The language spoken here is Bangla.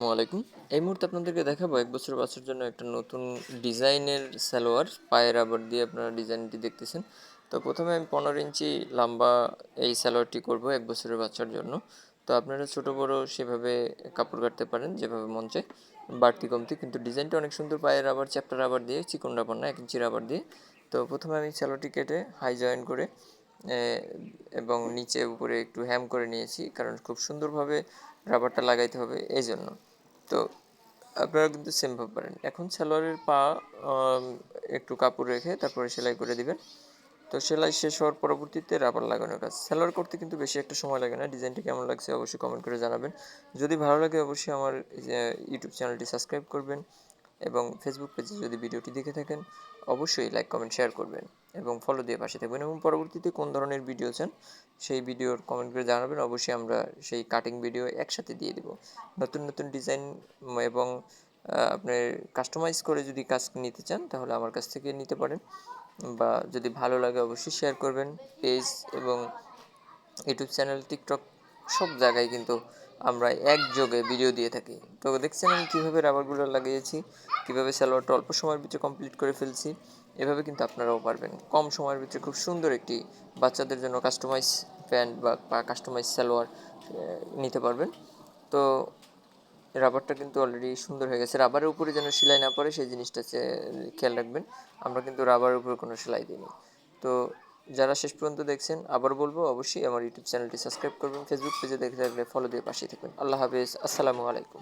আসসালামু আলাইকুম। এই মুহূর্তে আপনাদেরকে দেখাবো ১ বছর বাচ্চার জন্য একটা নতুন ডিজাইনের সালোয়ার পায়ের রাবার দিয়ে আপনারা ডিজাইনটি দেখতেছেন। তো প্রথমে আমি ১৫ ইঞ্চি লম্বা এই সালোয়ারটি করব ১ বছরের বাচ্চার জন্য। তো আপনারা ছোট বড় সেভাবে কাপড় কাটতে পারেন যেভাবে মন চায়, বাড়তি কমতি, কিন্তু ডিজাইনটা অনেক সুন্দর। পায়ের রাবার, চ্যাপ্টা রাবার দিয়ে, চিকন রাবার না, ১ ইঞ্চি রাবার দিয়ে। তো প্রথমে আমি সালোয়ারটি কেটে হাই জয়েন করে এ, এবং নিচে উপরে একটু হ্যাম করে নিয়েছি, কারণ খুব সুন্দরভাবে রাবারটা লাগাইতে হবে এই জন্য। তো আপনারা কিন্তু সেম ভাবে পারেন। এখন সালোয়ারের পা আম, একটু কাপড় রেখে তারপরে সেলাই করে দিবেন। তো সেলাই শেষ হওয়ার পরবর্তীতে রাবার লাগানোর কাজ। সালোয়ার করতে কিন্তু বেশি একটা সময় লাগে না। ডিজাইনটি কেমন লাগছে অবশ্যই কমেন্ট করে জানাবেন। যদি ভালো লাগে অবশ্যই আমার ইউটিউব চ্যানেলটি সাবস্ক্রাইব করবেন, এবং ফেসবুক পেজে যদি ভিডিওটি দেখে থাকেন অবশ্যই লাইক কমেন্ট শেয়ার করবেন এবং ফলো দিয়ে পাশে থাকবেন, এবং পরবর্তীতে কোন ধরনের ভিডিও চান সেই ভিডিওর কমেন্ট করে জানাবেন। অবশ্যই আমরা সেই কাটিং ভিডিও একসাথে দিয়ে দেব। নতুন নতুন ডিজাইন এবং আপনার কাস্টমাইজ করে যদি কাজ নিতে চান তাহলে আমার কাছ থেকে নিতে পারেন, বা যদি ভালো লাগে অবশ্যই শেয়ার করবেন। পেজ এবং ইউটিউব চ্যানেল, টিকটক, সব জায়গায় কিন্তু আমরা একযোগে ভিডিও দিয়ে থাকি। তো দেখছেন আমি কীভাবে রাবারগুলো লাগিয়েছি, কীভাবে সালোয়ারটা অল্প সময়ের ভিতরে কমপ্লিট করে ফেলছি। এভাবে কিন্তু আপনারাও পারবেন কম সময়ের ভিতরে খুব সুন্দর একটি বাচ্চাদের জন্য কাস্টমাইজ প্যান্ট বা কাস্টমাইজ সালোয়ার নিতে পারবেন। তো রাবারটা কিন্তু অলরেডি সুন্দর হয়ে গেছে। রাবারের উপরে যেন সেলাই না পড়ে সেই জিনিসটা খেয়াল রাখবেন। আমরা কিন্তু রাবারের উপরে কোনো সেলাই দিইনি। তো যারা শেষ পর্যন্ত দেখছেন, আবার বলবো অবশ্যই আমার ইউটিউব চ্যানেলটি সাবস্ক্রাইব করবেন, ফেসবুক পেজে দেখে থাকলে ফলো দিয়ে পাশে থাকবেন। আল্লাহ হাফেজ, আসসালামু আলাইকুম।